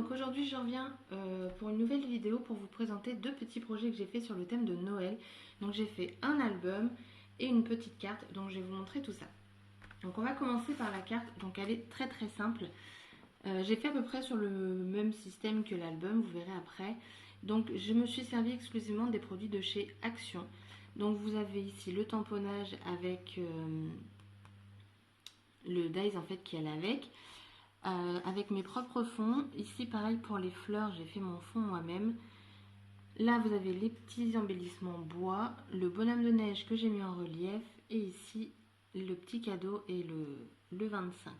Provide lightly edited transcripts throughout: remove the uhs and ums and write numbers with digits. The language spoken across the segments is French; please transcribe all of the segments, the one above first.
donc aujourd'hui je reviens pour une nouvelle vidéo pour vous présenter deux petits projets que j'ai fait sur le thème de Noël. Donc j'ai fait un album et une petite carte, donc je vais vous montrer tout ça. Donc on va commencer par la carte, donc elle est très très simple. J'ai fait à peu près sur le même système que l'album, vous verrez après. Donc je me suis servi exclusivement des produits de chez Action. Donc vous avez ici le tamponnage avec le dies en fait qui allait avec. Avec mes propres fonds. Ici pareil pour les fleurs, j'ai fait mon fond moi-même. Là vous avez les petits embellissements bois, le bonhomme de neige que j'ai mis en relief et ici le petit cadeau et le 25.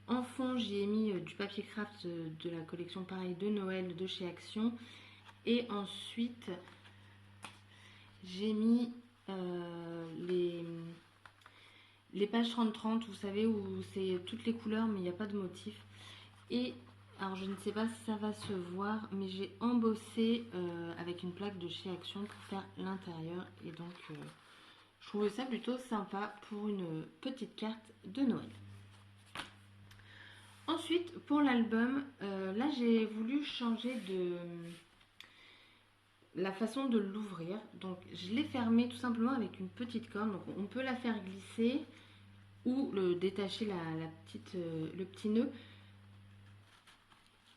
En fond j'y ai mis du papier craft de la collection pareil de Noël de chez Action. Et ensuite j'ai mis les pages 30-30, vous savez, où c'est toutes les couleurs mais il n'y a pas de motif. Et alors je ne sais pas si ça va se voir, mais j'ai embossé avec une plaque de chez Action pour faire l'intérieur. Et donc je trouvais ça plutôt sympa pour une petite carte de Noël. Ensuite pour l'album, là j'ai voulu changer de la façon de l'ouvrir. Donc je l'ai fermé tout simplement avec une petite corne. Donc on peut la faire glisser ou le détacher le petit nœud,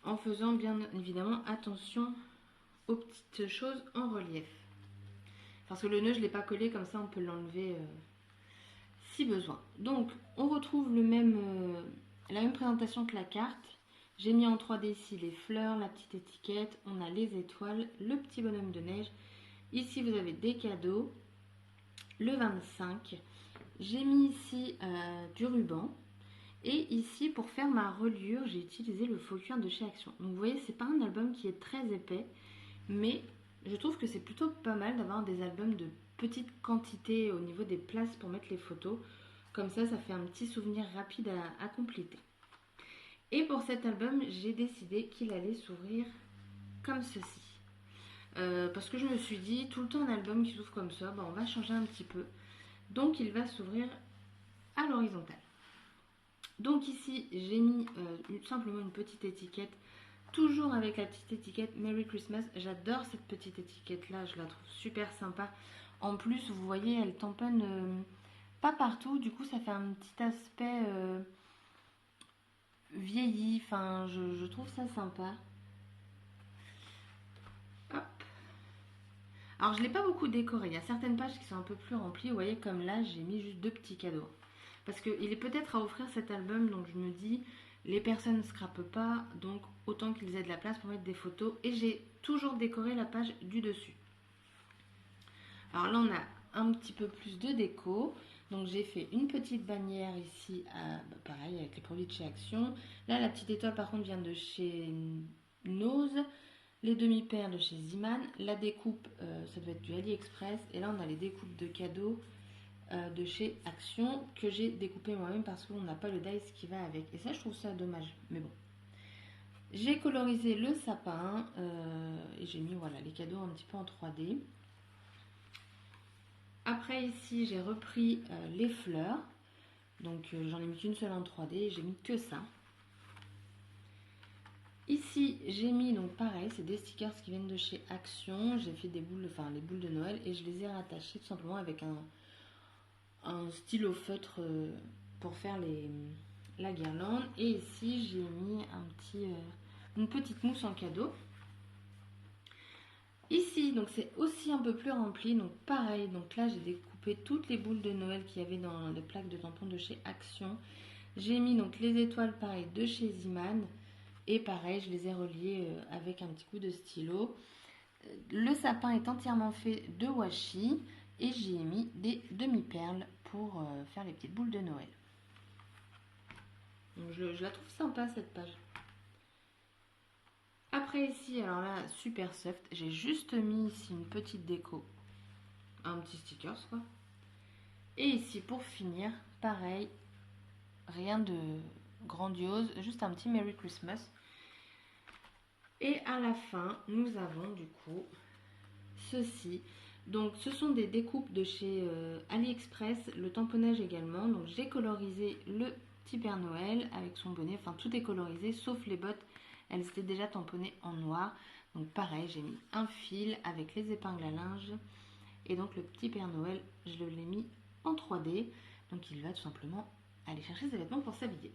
en faisant bien évidemment attention aux petites choses en relief. Parce que le nœud je ne l'ai pas collé, comme ça on peut l'enlever si besoin. Donc on retrouve la même présentation que la carte. J'ai mis en 3D ici les fleurs, la petite étiquette, on a les étoiles, le petit bonhomme de neige. Ici vous avez des cadeaux, le 25. J'ai mis ici du ruban. Et ici, pour faire ma reliure, j'ai utilisé le faux cuir de chez Action. Donc vous voyez, c'est pas un album qui est très épais, mais je trouve que c'est plutôt pas mal d'avoir des albums de petite quantité au niveau des places pour mettre les photos. Comme ça fait un petit souvenir rapide à compléter. Et pour cet album, j'ai décidé qu'il allait s'ouvrir comme ceci. Parce que je me suis dit, tout le temps un album qui s'ouvre comme ça, on va changer un petit peu. Donc il va s'ouvrir à l'horizontale. Donc ici j'ai mis simplement une petite étiquette, toujours avec la petite étiquette Merry Christmas. J'adore cette petite étiquette là, je la trouve super sympa. En plus vous voyez elle tamponne pas partout, du coup ça fait un petit aspect vieilli, enfin je trouve ça sympa. Hop. Alors je ne l'ai pas beaucoup décoré, il y a certaines pages qui sont un peu plus remplies, vous voyez comme là j'ai mis juste deux petits cadeaux. Parce qu'il est peut-être à offrir cet album, donc je me dis, les personnes ne scrapent pas, donc autant qu'ils aient de la place pour mettre des photos. Et j'ai toujours décoré la page du dessus. Alors là, on a un petit peu plus de déco. Donc j'ai fait une petite bannière ici, pareil, avec les produits de chez Action. Là, la petite étoile, par contre, vient de chez Nose. Les demi-paires de chez Ziman. La découpe, ça doit être du AliExpress. Et là, on a les découpes de cadeaux de chez Action que j'ai découpé moi-même parce qu'on n'a pas le dice qui va avec. Et ça, je trouve ça dommage. Mais bon. J'ai colorisé le sapin et j'ai mis voilà, les cadeaux un petit peu en 3D. Après, ici, j'ai repris les fleurs. Donc, j'en ai mis qu'une seule en 3D. J'ai mis que ça. Ici, j'ai mis, donc pareil, c'est des stickers qui viennent de chez Action. J'ai fait des boules, enfin les boules de Noël et je les ai rattachées tout simplement avec un stylo feutre pour faire la guirlande. Et ici j'ai mis une petite mousse en cadeau. Ici donc c'est aussi un peu plus rempli, donc pareil, donc là j'ai découpé toutes les boules de Noël qu'il y avait dans les plaques de tampons de chez Action. J'ai mis donc les étoiles pareil de chez Ziman et pareil je les ai reliées avec un petit coup de stylo. Le sapin est entièrement fait de washi. Et j'y ai mis des demi-perles pour faire les petites boules de Noël. Donc je la trouve sympa cette page. Après ici, alors là, super soft. J'ai juste mis ici une petite déco. Un petit stickers quoi. Et ici pour finir, pareil. Rien de grandiose. Juste un petit Merry Christmas. Et à la fin, nous avons du coup ceci. Donc ce sont des découpes de chez AliExpress, le tamponnage également. Donc j'ai colorisé le petit Père Noël avec son bonnet. Enfin, tout est colorisé sauf les bottes. Elles étaient déjà tamponnées en noir. Donc pareil, j'ai mis un fil avec les épingles à linge. Et donc le petit Père Noël, je l'ai mis en 3D. Donc il va tout simplement aller chercher ses vêtements pour s'habiller.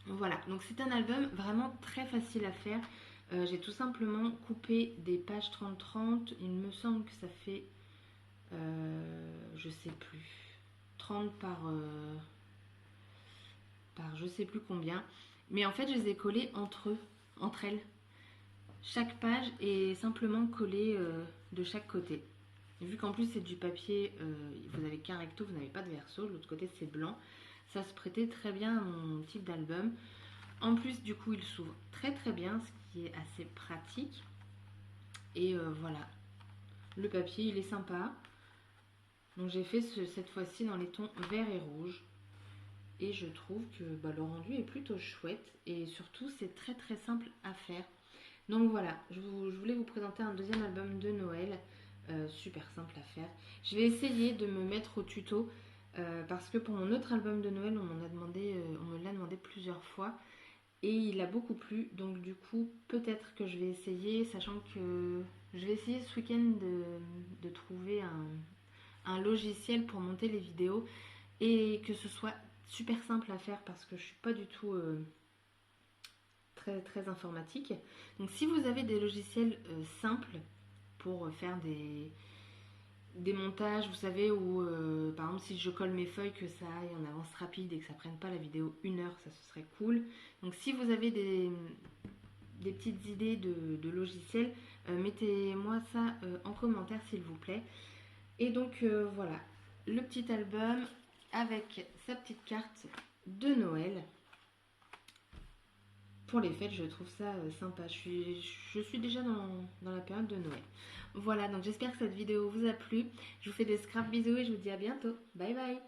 Voilà, donc c'est un album vraiment très facile à faire. J'ai tout simplement coupé des pages 30-30. Il me semble que ça fait, je sais plus, 30 par je sais plus combien. Mais en fait, je les ai collés entre elles. Chaque page est simplement collée de chaque côté. Et vu qu'en plus c'est du papier, vous avez qu'un recto, vous n'avez pas de verso, de l'autre côté c'est blanc. Ça se prêtait très bien à mon type d'album. En plus, du coup, il s'ouvre très très bien, ce qui est assez pratique. Et voilà, le papier, il est sympa. Donc j'ai fait cette fois-ci dans les tons vert et rouge. Et je trouve que le rendu est plutôt chouette. Et surtout, c'est très très simple à faire. Donc voilà, je voulais vous présenter un deuxième album de Noël. Super simple à faire. Je vais essayer de me mettre au tuto. Parce que pour mon autre album de Noël, on me l'a demandé plusieurs fois. Et il a beaucoup plu, donc du coup peut-être que je vais essayer, sachant que je vais essayer ce week-end de trouver un logiciel pour monter les vidéos et que ce soit super simple à faire parce que je suis pas du tout très, très informatique. Donc si vous avez des logiciels simples pour faire des montages, vous savez, où par exemple si je colle mes feuilles, que ça aille en avance rapide et que ça prenne pas la vidéo 1 heure, ça ce serait cool. Donc si vous avez des petites idées de logiciels, mettez-moi ça en commentaire s'il vous plaît. Et donc voilà, le petit album avec sa petite carte de Noël. Pour les fêtes, je trouve ça sympa. Je suis déjà dans la période de Noël. Voilà, donc j'espère que cette vidéo vous a plu. Je vous fais des scraps bisous et je vous dis à bientôt. Bye bye.